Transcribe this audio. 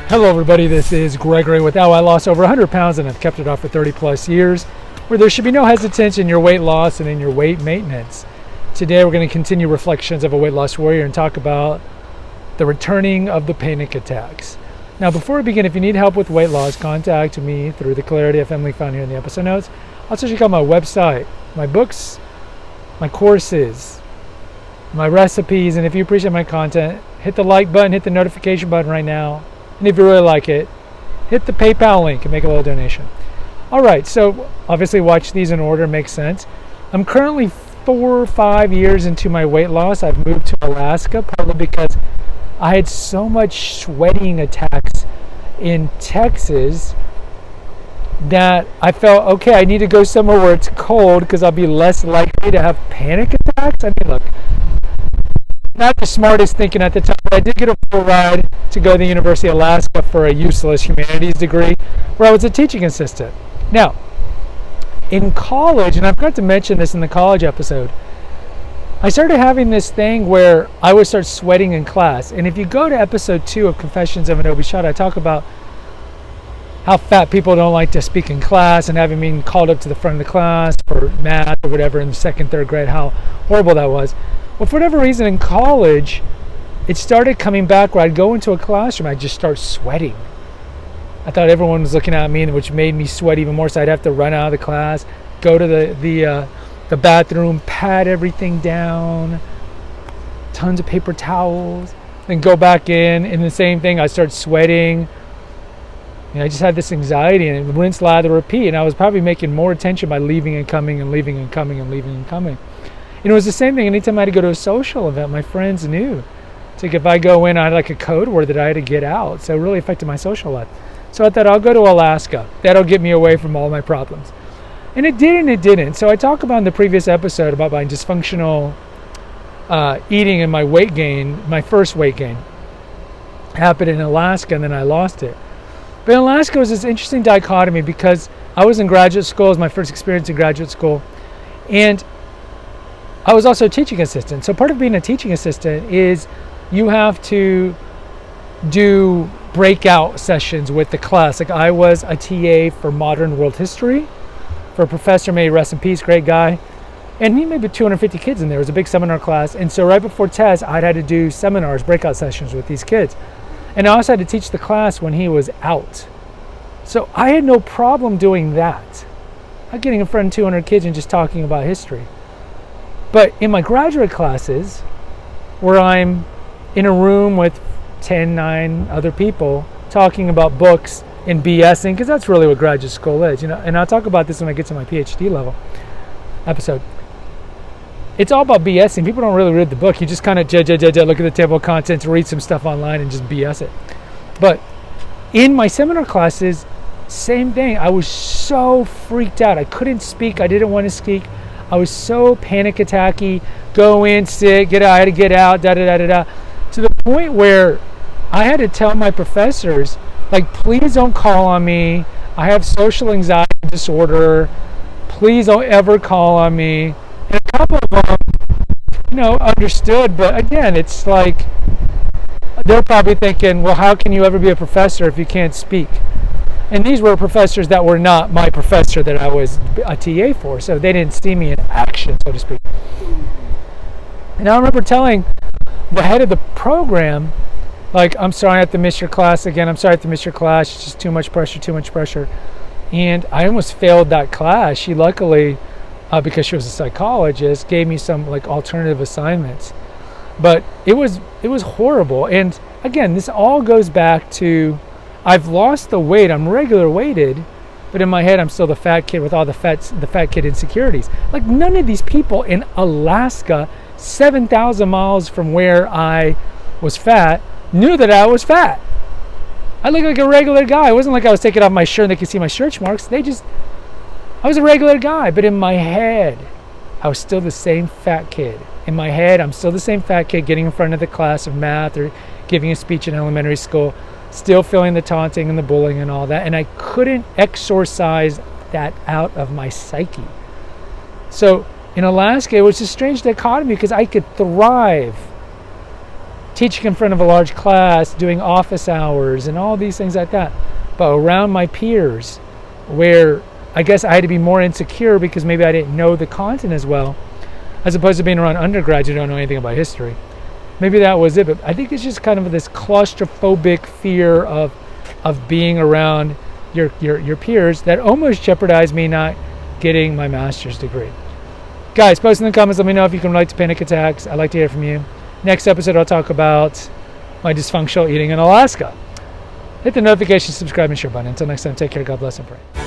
Hello everybody, this is Gregory with How I Lost Over 100 Pounds and I've kept it off for 30 plus years, where there should be no hesitancy in your weight loss and in your weight maintenance. Today we're going to continue reflections of a weight loss warrior and talk about the returning of the panic attacks. Now before we begin, if you need help with weight loss, contact me through the Clarity FM link found here in the episode notes. Also check out my website, my books, my courses, my recipes, and if you appreciate my content, hit the like button, hit the notification button right now. And if you really like it, hit the PayPal link and make a little donation. All right, so obviously watch these in order, makes sense. I'm currently 4 or 5 years into my weight loss. I've moved to Alaska, partly because I had so much sweating attacks in Texas that I felt, okay, I need to go somewhere where it's cold because I'll be less likely to have panic attacks. I mean, look, not the smartest thinking at the time, but I did get a full ride to go to the University of Alaska for a useless humanities degree where I was a teaching assistant. Now, in college, and I forgot to mention this in the college episode, I started having this thing where I would start sweating in class. And if you go to episode 2 of Confessions of an Obese Child, I talk about how fat people don't like to speak in class and having been called up to the front of the class for math or whatever in the 2nd, 3rd grade, how horrible that was. Well, for whatever reason in college, it started coming back where I'd go into a classroom, I'd just start sweating. I thought everyone was looking at me, which made me sweat even more, so I'd have to run out of the class, go to the bathroom, pat everything down, tons of paper towels, then go back in, and the same thing, I started sweating. And I just had this anxiety, and rinse, lather, repeat, and I was probably making more attention by leaving and coming and leaving and coming and leaving and coming. And it was the same thing anytime I had to go to a social event, my friends knew. It's like if I go in, I had like a code word that I had to get out. So it really affected my social life. So I thought, I'll go to Alaska. That'll get me away from all my problems. And it did and it didn't. So I talked about in the previous episode about my dysfunctional eating and my weight gain, my first weight gain happened in Alaska and then I lost it. But in Alaska was this interesting dichotomy because I was in graduate school. It was my first experience in graduate school. And I was also a teaching assistant. So part of being a teaching assistant is you have to do breakout sessions with the class. Like I was a TA for modern world history for a professor, may he rest in peace, great guy. And he maybe 250 kids in there. It was a big seminar class. And so right before tests, I'd had to do seminars, breakout sessions with these kids. And I also had to teach the class when he was out. So I had no problem doing that. I'm getting in front of 200 kids and just talking about history. But in my graduate classes, where I'm in a room with 9 other people talking about books and BSing, because that's really what graduate school is, you know. And I'll talk about this when I get to my PhD level episode. It's all about BSing. People don't really read the book. You just kind of look at the table of contents, read some stuff online, and just BS it. But in my seminar classes, same thing. I was so freaked out. I couldn't speak. I didn't want to speak. I was so panic attacky, go in, sit, get out, I had to get out, to the point where I had to tell my professors, like, please don't call on me. I have social anxiety disorder. Please don't ever call on me. And a couple of them, understood, but again, it's like, they're probably thinking, well, how can you ever be a professor if you can't speak? And these were professors that were not my professor that I was a TA for, so they didn't see me in action, so to speak. And I remember telling the head of the program, like, I'm sorry I have to miss your class again. I'm sorry I have to miss your class. It's just too much pressure. And I almost failed that class. She luckily, because she was a psychologist, gave me some like alternative assignments. But it was horrible. And again, this all goes back to, I've lost the weight. I'm regular weighted, but in my head, I'm still the fat kid with all the fat kid insecurities. Like none of these people in Alaska, 7,000 miles from where I was fat, knew that I was fat. I looked like a regular guy. It wasn't like I was taking off my shirt and they could see my shirt marks. I was a regular guy, but in my head, I was still the same fat kid. In my head, I'm still the same fat kid getting in front of the class of math or giving a speech in elementary school, still feeling the taunting and the bullying and all that. And I couldn't exorcise that out of my psyche. So in Alaska, it was a strange dichotomy because I could thrive teaching in front of a large class, doing office hours, and all these things like that. But around my peers, where I guess I had to be more insecure because maybe I didn't know the content as well, as opposed to being around undergrads who don't know anything about history. Maybe that was it, but I think it's just kind of this claustrophobic fear of being around your peers that almost jeopardized me not getting my master's degree. Guys, post in the comments, let me know if you can relate to panic attacks. I'd like to hear from you. Next episode, I'll talk about my dysfunctional eating in Alaska. Hit the notification, subscribe, and share button. Until next time, take care, God bless, and pray.